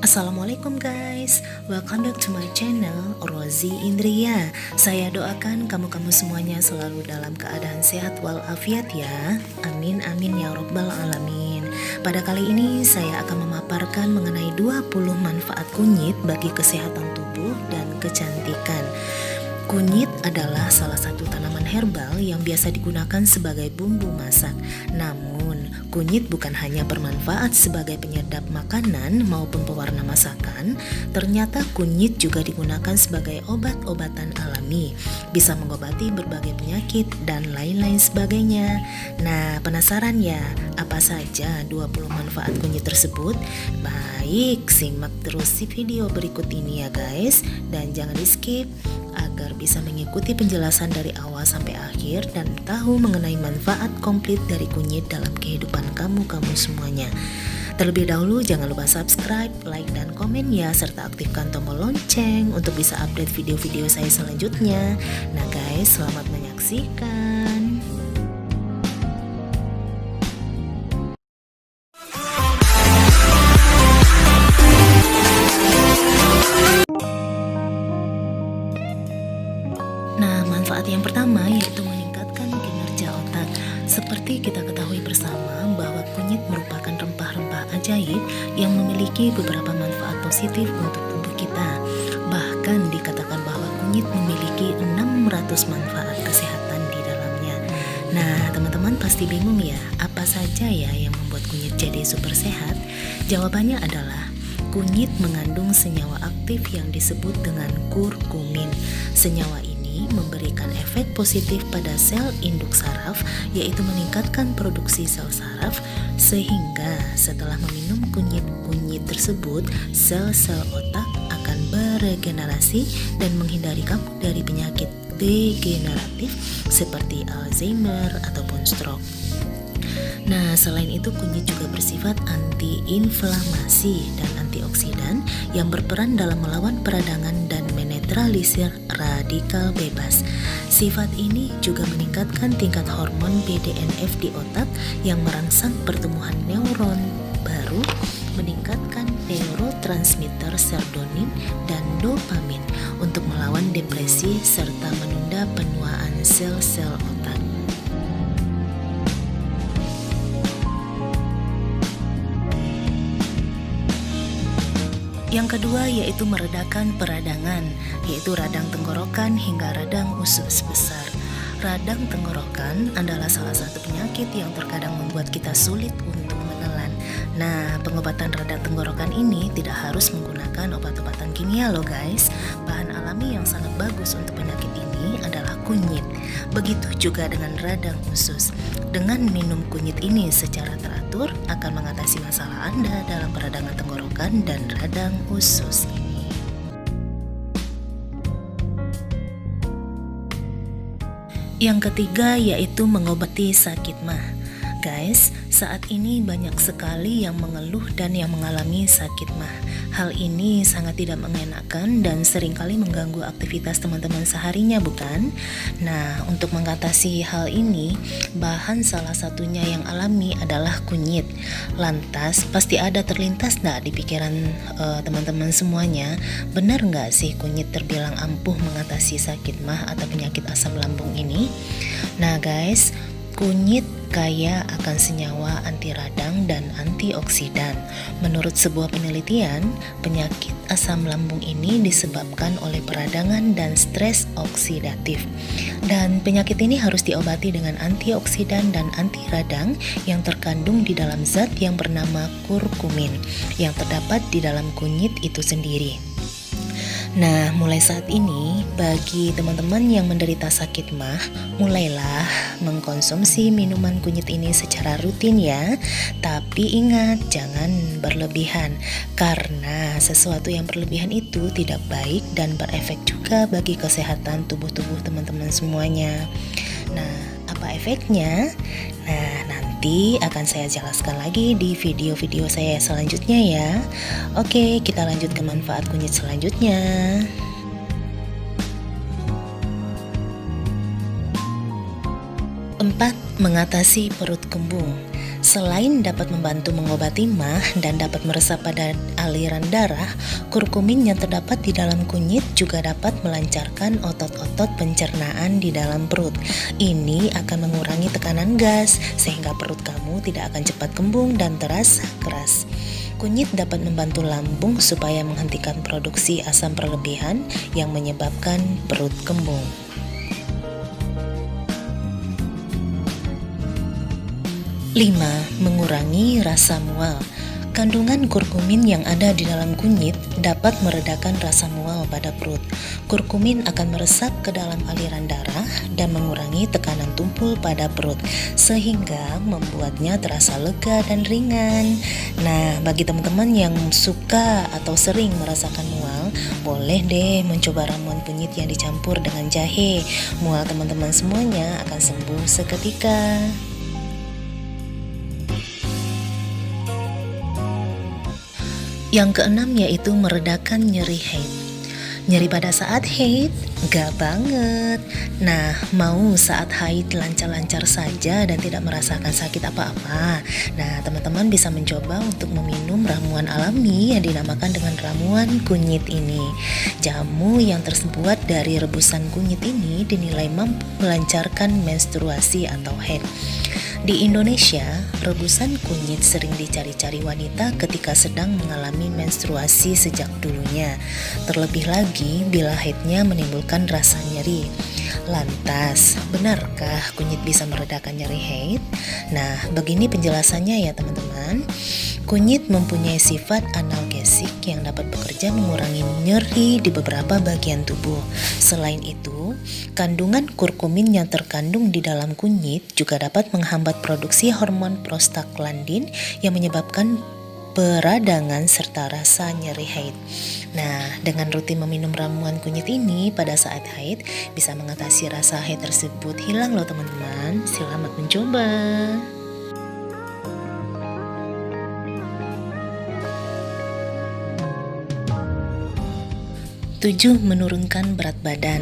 Assalamualaikum guys, welcome back to my channel Rozi Indria. Saya doakan kamu semuanya selalu dalam keadaan sehat walafiat ya. Amin amin ya robbal alamin. Pada kali ini saya akan memaparkan mengenai 20 manfaat kunyit bagi kesehatan tubuh dan kecantikan. Kunyit adalah salah satu tanaman herbal yang biasa digunakan sebagai bumbu masak. Namun, kunyit bukan hanya bermanfaat sebagai penyedap makanan maupun pewarna masakan, ternyata kunyit juga digunakan sebagai obat-obatan alami, bisa mengobati berbagai penyakit dan lain-lain sebagainya. Nah, penasaran ya, apa saja 20 manfaat kunyit tersebut? Baik, simak terus di video berikut ini ya guys, dan jangan di-skip agar bisa mengikuti penjelasan dari awal sampai akhir dan tahu mengenai manfaat komplit dari kunyit dalam kehidupan kamu semuanya. Terlebih dahulu jangan lupa subscribe, like, dan komen ya, serta aktifkan tombol lonceng untuk bisa update video-video saya selanjutnya. Nah guys, selamat menyaksikan. Nah, manfaat yang pertama yaitu meningkatkan kinerja otak. Seperti kita ketahui bersama bahwa kunyit merupakan rempah-rempah ajaib yang memiliki beberapa manfaat positif untuk tubuh kita. Bahkan dikatakan bahwa kunyit memiliki 600 manfaat kesehatan di dalamnya. Nah, teman-teman pasti bingung ya, apa saja ya yang membuat kunyit jadi super sehat? Jawabannya adalah kunyit mengandung senyawa aktif yang disebut dengan kurkumin. Senyawa ini memberikan efek positif pada sel induk saraf, yaitu meningkatkan produksi sel saraf, sehingga setelah meminum kunyit tersebut, sel-sel otak akan beregenerasi dan menghindari kamu dari penyakit degeneratif seperti Alzheimer ataupun stroke. Nah, selain itu kunyit juga bersifat anti-inflamasi dan antioksidan yang berperan dalam melawan peradangan dan menetralisir radikal bebas. Sifat ini juga meningkatkan tingkat hormon BDNF di otak yang merangsang pertumbuhan neuron baru, meningkatkan neurotransmitter serotonin dan dopamin untuk melawan depresi serta menunda penuaan sel-sel otak. Yang kedua yaitu meredakan peradangan, yaitu radang tenggorokan hingga radang usus besar. Radang tenggorokan adalah salah satu penyakit yang terkadang membuat kita sulit untuk menelan. Nah, pengobatan radang tenggorokan ini tidak harus menggunakan obat-obatan kimia loh guys. Bahan alami yang sangat bagus untuk penyakit ini adalah kunyit. Begitu juga dengan radang usus. Dengan minum kunyit ini secara teratur akan mengatasi masalah Anda dalam peradangan tenggorokan dan radang usus ini. Yang ketiga yaitu mengobati sakit mah. Guys, saat ini banyak sekali yang mengeluh dan yang mengalami sakit mah. Hal ini sangat tidak mengenakan dan seringkali mengganggu aktivitas teman-teman seharinya, bukan? Nah, untuk mengatasi hal ini, bahan salah satunya yang alami adalah kunyit. Lantas, pasti ada terlintas nggak di pikiran teman-teman semuanya, benar nggak sih kunyit terbilang ampuh mengatasi sakit mah atau penyakit asam lambung ini? Nah guys, kunyit kaya akan senyawa anti radang dan antioksidan. Menurut sebuah penelitian, penyakit asam lambung ini disebabkan oleh peradangan dan stres oksidatif. Dan penyakit ini harus diobati dengan antioksidan dan anti radang yang terkandung di dalam zat yang bernama kurkumin yang terdapat di dalam kunyit itu sendiri. Nah, mulai saat ini, bagi teman-teman yang menderita sakit mah, mulailah mengkonsumsi minuman kunyit ini secara rutin ya. Tapi ingat, jangan berlebihan, karena sesuatu yang berlebihan itu tidak baik dan berefek juga bagi kesehatan tubuh teman-teman semuanya. Nah, apa efeknya? Nah, nanti akan saya jelaskan lagi di video-video saya selanjutnya ya. Oke, kita lanjut ke manfaat kunyit selanjutnya. 4. Mengatasi perut kembung. Selain dapat membantu mengobati MAH dan dapat meresap pada aliran darah, kurkumin yang terdapat di dalam kunyit juga dapat melancarkan otot-otot pencernaan di dalam perut. Ini akan mengurangi tekanan gas sehingga perut kamu tidak akan cepat kembung dan terasa keras. Kunyit dapat membantu lambung supaya menghentikan produksi asam berlebihan yang menyebabkan perut kembung. 5. Mengurangi rasa mual. Kandungan kurkumin yang ada di dalam kunyit dapat meredakan rasa mual pada perut. Kurkumin akan meresap ke dalam aliran darah dan mengurangi tekanan tumpul pada perut, sehingga membuatnya terasa lega dan ringan. Nah, bagi teman-teman yang suka atau sering merasakan mual, boleh deh mencoba ramuan kunyit yang dicampur dengan jahe. Mual teman-teman semuanya akan sembuh seketika. Yang keenam yaitu meredakan nyeri haid. Nyeri pada saat haid? Gak banget. Nah, mau saat haid lancar-lancar saja dan tidak merasakan sakit apa-apa. Nah, teman-teman bisa mencoba untuk meminum ramuan alami yang dinamakan dengan ramuan kunyit ini. Jamu yang terbuat dari rebusan kunyit ini dinilai mampu melancarkan menstruasi atau haid. Di Indonesia, rebusan kunyit sering dicari-cari wanita ketika sedang mengalami menstruasi sejak dulunya. Terlebih lagi bila haidnya menimbulkan rasa nyeri. Lantas, benarkah kunyit bisa meredakan nyeri haid? Nah, begini penjelasannya ya teman-teman. Kunyit mempunyai sifat analgesik yang dapat bekerja mengurangi nyeri di beberapa bagian tubuh. Selain itu, kandungan kurkumin yang terkandung di dalam kunyit juga dapat menghambat produksi hormon prostaglandin yang menyebabkan peradangan serta rasa nyeri haid. Nah, dengan rutin meminum ramuan kunyit ini pada saat haid bisa mengatasi rasa haid tersebut hilang loh teman-teman. Selamat mencoba. 7. Menurunkan berat badan.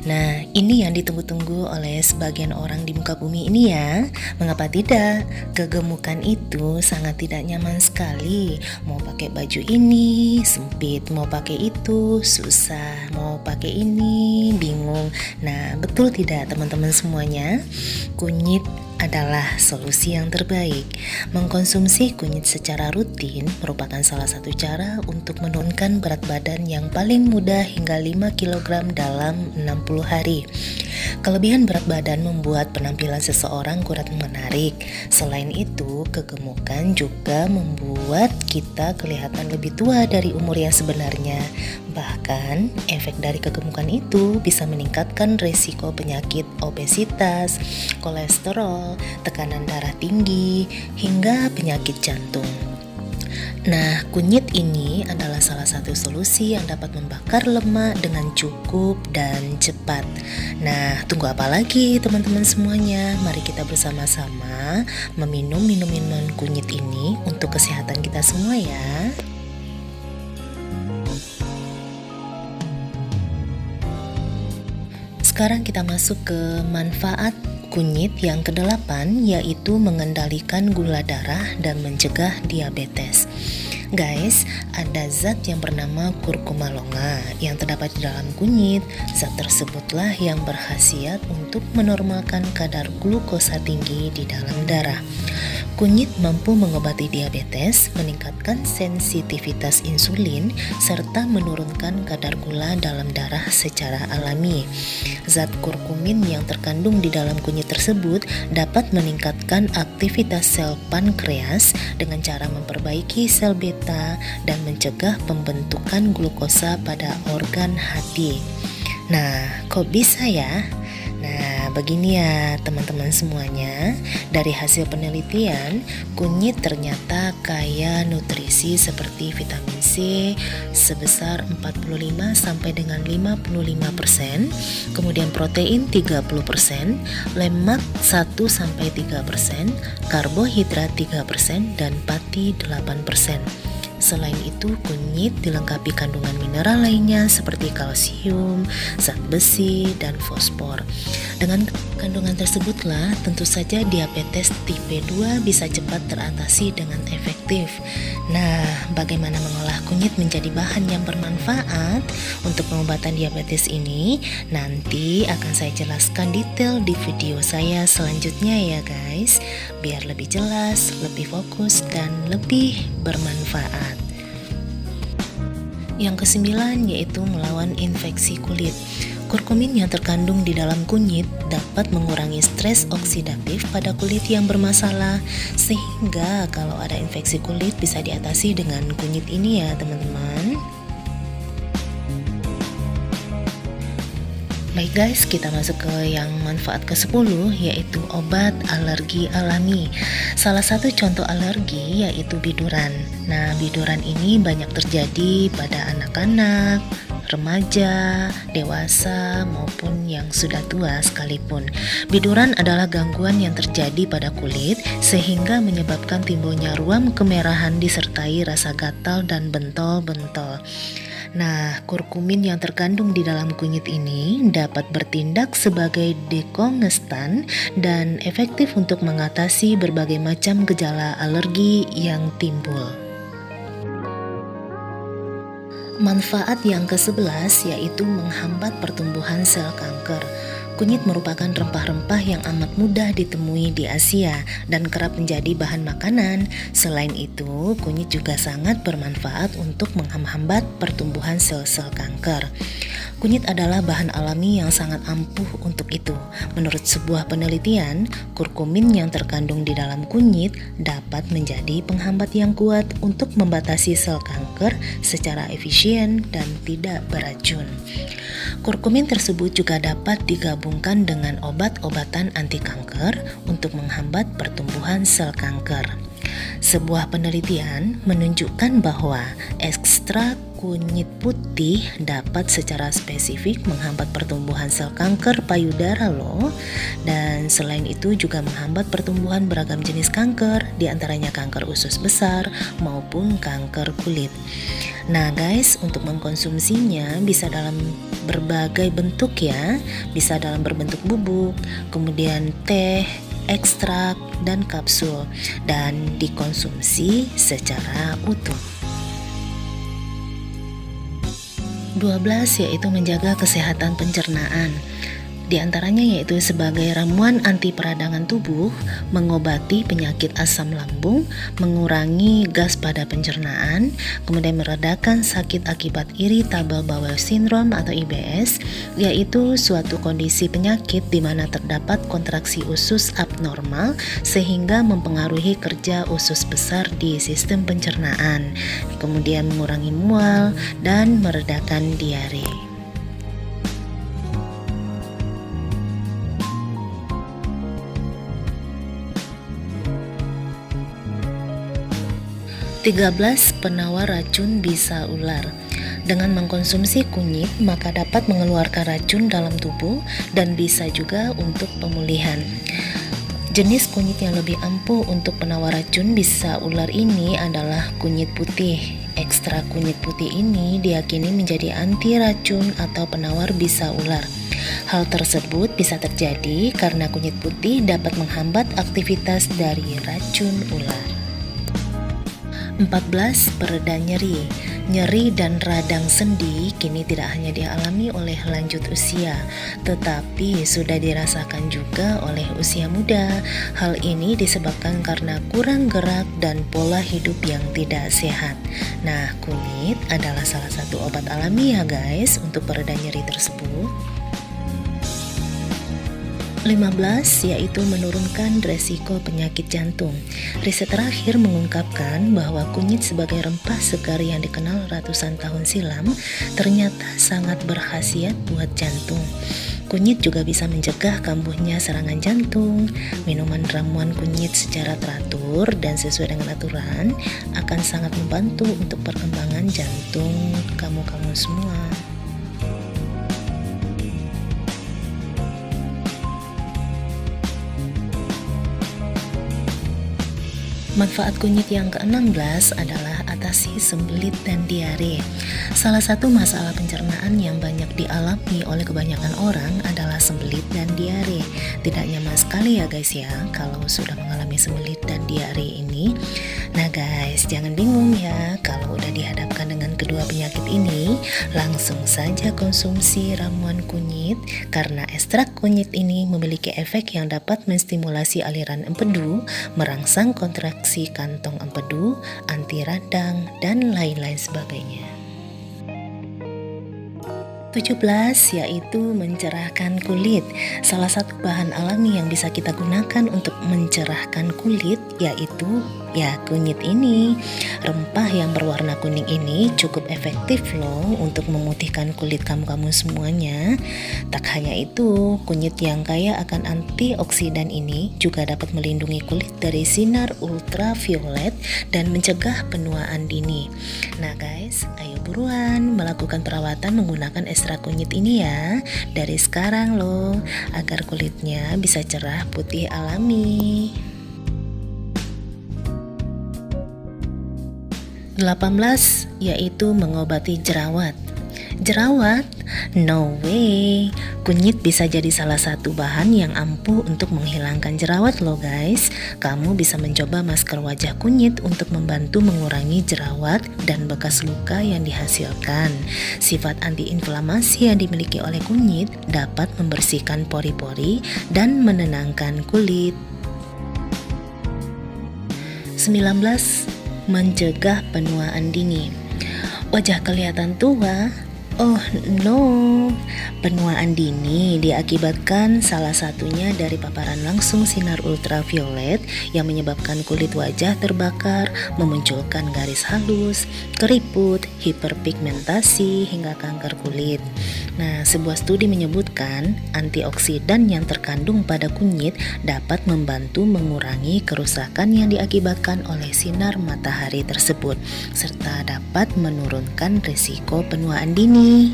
Nah, ini yang ditunggu-tunggu oleh sebagian orang di muka bumi ini ya. Mengapa tidak? Kegemukan itu sangat tidak nyaman sekali. Mau pakai baju ini sempit, mau pakai itu susah, mau pakai ini bingung. Nah, betul tidak teman-teman semuanya? Kunyit adalah solusi yang terbaik. Mengkonsumsi kunyit secara rutin merupakan salah satu cara untuk menurunkan berat badan yang paling mudah hingga 5 kg dalam 60 hari. Kelebihan berat badan membuat penampilan seseorang kurang menarik. Selain itu, kegemukan juga membuat kita kelihatan lebih tua dari umur yang sebenarnya. Bahkan, efek dari kegemukan itu bisa meningkatkan risiko penyakit obesitas, kolesterol, tekanan darah tinggi, hingga penyakit jantung. Nah, kunyit ini adalah salah satu solusi yang dapat membakar lemak dengan cukup dan cepat. Nah, tunggu apa lagi teman-teman semuanya? Mari kita bersama-sama meminum minuman kunyit ini untuk kesehatan kita semua ya. Sekarang kita masuk ke manfaat kunyit yang ke-8, yaitu mengendalikan gula darah dan mencegah diabetes. Guys, ada zat yang bernama kurkuma longa yang terdapat di dalam kunyit. Zat tersebutlah yang berkhasiat untuk menormalkan kadar glukosa tinggi di dalam darah. Kunyit mampu mengobati diabetes, meningkatkan sensitivitas insulin, serta menurunkan kadar gula dalam darah secara alami. Zat kurkumin yang terkandung di dalam kunyit tersebut dapat meningkatkan aktivitas sel pankreas dengan cara memperbaiki sel beta dan mencegah pembentukan glukosa pada organ hati. Nah, kok bisa ya? Nah, begini ya teman-teman semuanya. Dari hasil penelitian, kunyit ternyata kaya nutrisi seperti vitamin C sebesar 45 sampai dengan 55%, kemudian protein 30%, lemak 1 sampai 3%, karbohidrat 3% dan pati 8%. Selain itu, kunyit dilengkapi kandungan mineral lainnya seperti kalsium, zat besi, dan fosfor. Dengan kandungan tersebutlah tentu saja diabetes tipe 2 bisa cepat teratasi dengan efektif. Nah, bagaimana mengolah kunyit menjadi bahan yang bermanfaat untuk pengobatan diabetes ini? Nanti akan saya jelaskan detail di video saya selanjutnya ya guys, biar lebih jelas, lebih fokus, dan lebih bermanfaat. Yang kesembilan yaitu melawan infeksi kulit. Kurkumin yang terkandung di dalam kunyit dapat mengurangi stres oksidatif pada kulit yang bermasalah, sehingga kalau ada infeksi kulit bisa diatasi dengan kunyit ini ya teman-teman. Baik guys, kita masuk ke yang manfaat ke-10, yaitu obat alergi alami. Salah satu contoh alergi yaitu biduran. Nah, biduran ini banyak terjadi pada anak-anak, remaja, dewasa, maupun yang sudah tua sekalipun. Biduran adalah gangguan yang terjadi pada kulit sehingga menyebabkan timbulnya ruam kemerahan disertai rasa gatal dan bentol-bentol. Nah, kurkumin yang terkandung di dalam kunyit ini dapat bertindak sebagai dekongestan dan efektif untuk mengatasi berbagai macam gejala alergi yang timbul. Manfaat yang ke-11 yaitu menghambat pertumbuhan sel kanker. Kunyit merupakan rempah-rempah yang amat mudah ditemui di Asia dan kerap menjadi bahan makanan. Selain itu, kunyit juga sangat bermanfaat untuk menghambat pertumbuhan sel-sel kanker. Kunyit adalah bahan alami yang sangat ampuh untuk itu. Menurut sebuah penelitian, kurkumin yang terkandung di dalam kunyit dapat menjadi penghambat yang kuat untuk membatasi sel kanker secara efisien dan tidak beracun. Kurkumin tersebut juga dapat digabungkan dengan obat-obatan anti kanker untuk menghambat pertumbuhan sel kanker. Sebuah penelitian menunjukkan bahwa ekstrak kunyit putih dapat secara spesifik menghambat pertumbuhan sel kanker payudara loh. Dan selain itu juga menghambat pertumbuhan beragam jenis kanker, diantaranya kanker usus besar maupun kanker kulit. Nah guys, untuk mengkonsumsinya bisa dalam berbagai bentuk ya, bisa dalam berbentuk bubuk, kemudian teh, ekstrak, dan kapsul, dan dikonsumsi secara utuh. 12 yaitu menjaga kesehatan pencernaan. Di antaranya yaitu sebagai ramuan anti peradangan tubuh, mengobati penyakit asam lambung, mengurangi gas pada pencernaan, kemudian meredakan sakit akibat irritable bowel syndrome atau IBS, yaitu suatu kondisi penyakit di mana terdapat kontraksi usus abnormal sehingga mempengaruhi kerja usus besar di sistem pencernaan, kemudian mengurangi mual dan meredakan diare. 13 penawar racun bisa ular. Dengan mengkonsumsi kunyit, maka dapat mengeluarkan racun dalam tubuh dan bisa juga untuk pemulihan. Jenis kunyit yang lebih ampuh untuk penawar racun bisa ular ini adalah kunyit putih. Ekstrak kunyit putih ini diyakini menjadi anti racun atau penawar bisa ular. Hal tersebut bisa terjadi karena kunyit putih dapat menghambat aktivitas dari racun ular. 14. Pereda nyeri. Nyeri dan radang sendi kini tidak hanya dialami oleh lanjut usia, tetapi sudah dirasakan juga oleh usia muda. Hal ini disebabkan karena kurang gerak dan pola hidup yang tidak sehat. Nah, kunyit adalah salah satu obat alami ya guys untuk pereda nyeri tersebut. 15 yaitu menurunkan resiko penyakit jantung. Riset terakhir mengungkapkan bahwa kunyit sebagai rempah segar yang dikenal ratusan tahun silam ternyata sangat berkhasiat buat jantung. Kunyit juga bisa mencegah kambuhnya serangan jantung. Minuman ramuan kunyit secara teratur dan sesuai dengan aturan akan sangat membantu untuk perkembangan jantung kamu-kamu semua. Manfaat kunyit yang ke-16 adalah mengatasi sembelit dan diare. Salah satu masalah pencernaan yang banyak dialami oleh kebanyakan orang adalah sembelit dan diare. Tidak nyaman sekali ya guys ya kalau sudah mengalami sembelit dan diare ini. Nah guys, jangan bingung ya kalau udah dihadapkan dengan kedua penyakit ini, langsung saja konsumsi ramuan kunyit karena ekstrak kunyit ini memiliki efek yang dapat menstimulasi aliran empedu, merangsang kontraksi kantong empedu, anti radang, dan lain-lain sebagainya. 17 yaitu mencerahkan kulit. Salah satu bahan alami yang bisa kita gunakan untuk mencerahkan kulit yaitu kunyit ini. Rempah yang berwarna kuning ini cukup efektif loh untuk memutihkan kulit kamu semuanya. Tak hanya itu, kunyit yang kaya akan antioksidan ini juga dapat melindungi kulit dari sinar ultraviolet dan mencegah penuaan dini. Nah guys, ayo buruan melakukan perawatan menggunakan ekstrak kunyit ini ya dari sekarang loh, agar kulitnya bisa cerah putih alami. 18 yaitu mengobati jerawat. Jerawat? No way. Kunyit bisa jadi salah satu bahan yang ampuh untuk menghilangkan jerawat loh guys. Kamu bisa mencoba masker wajah kunyit untuk membantu mengurangi jerawat dan bekas luka yang dihasilkan. Sifat antiinflamasi yang dimiliki oleh kunyit dapat membersihkan pori-pori dan menenangkan kulit. 19. Mencegah penuaan dini. Wajah kelihatan tua? Oh no, penuaan dini diakibatkan salah satunya dari paparan langsung sinar ultraviolet yang menyebabkan kulit wajah terbakar, memunculkan garis halus, keriput, hiperpigmentasi, hingga kanker kulit. Nah, sebuah studi menyebutkan antioksidan yang terkandung pada kunyit dapat membantu mengurangi kerusakan yang diakibatkan oleh sinar matahari tersebut, serta dapat menurunkan risiko penuaan dini.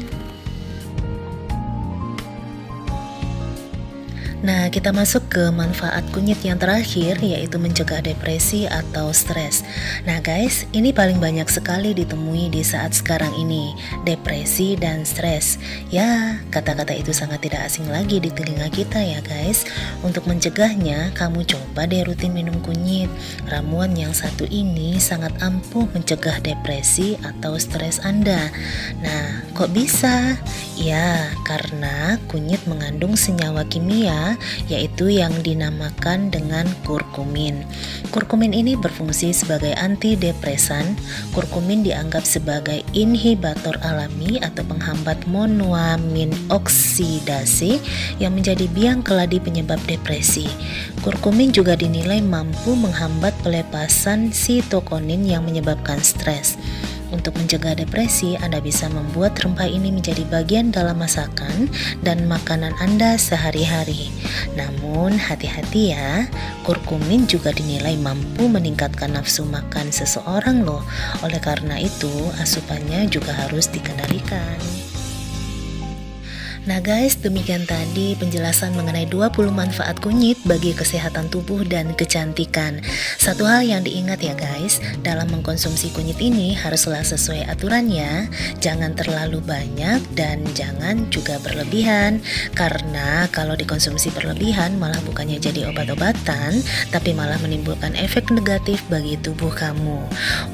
Nah, kita masuk ke manfaat kunyit yang terakhir, yaitu mencegah depresi atau stres. Nah guys, ini paling banyak sekali ditemui di saat sekarang ini, depresi dan stres. Ya, kata-kata itu sangat tidak asing lagi di telinga kita ya guys. Untuk mencegahnya, kamu coba deh rutin minum kunyit. Ramuan yang satu ini sangat ampuh mencegah depresi atau stres Anda. Nah, kok bisa? Ya, karena kunyit mengandung senyawa kimia yaitu yang dinamakan dengan kurkumin. Kurkumin ini berfungsi sebagai antidepresan. Kurkumin dianggap sebagai inhibitor alami atau penghambat monoamin oksidasi yang menjadi biang keladi penyebab depresi. Kurkumin juga dinilai mampu menghambat pelepasan sitokonin yang menyebabkan stres. Untuk mencegah depresi, Anda bisa membuat rempah ini menjadi bagian dalam masakan dan makanan Anda sehari-hari. Namun, hati-hati ya, kurkumin juga dinilai mampu meningkatkan nafsu makan seseorang loh. Oleh karena itu, asupannya juga harus dikendalikan. Nah guys, demikian tadi penjelasan mengenai 20 manfaat kunyit bagi kesehatan tubuh dan kecantikan. Satu hal yang diingat ya guys, dalam mengkonsumsi kunyit ini haruslah sesuai aturan ya. Jangan terlalu banyak dan jangan juga berlebihan. Karena kalau dikonsumsi berlebihan malah bukannya jadi obat-obatan, tapi malah menimbulkan efek negatif bagi tubuh kamu.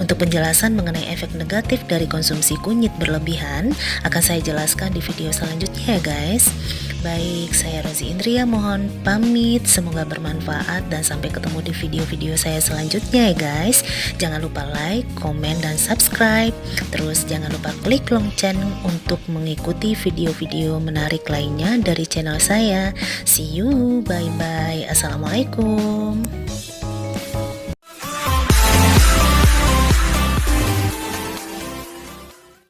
Untuk penjelasan mengenai efek negatif dari konsumsi kunyit berlebihan akan saya jelaskan di video selanjutnya ya guys. Baik, saya Rozi Indria mohon pamit, semoga bermanfaat dan sampai ketemu di video-video saya selanjutnya ya guys. Jangan lupa like, komen, dan subscribe. Terus jangan lupa klik lonceng untuk mengikuti video-video menarik lainnya dari channel saya. See you, bye bye, assalamualaikum.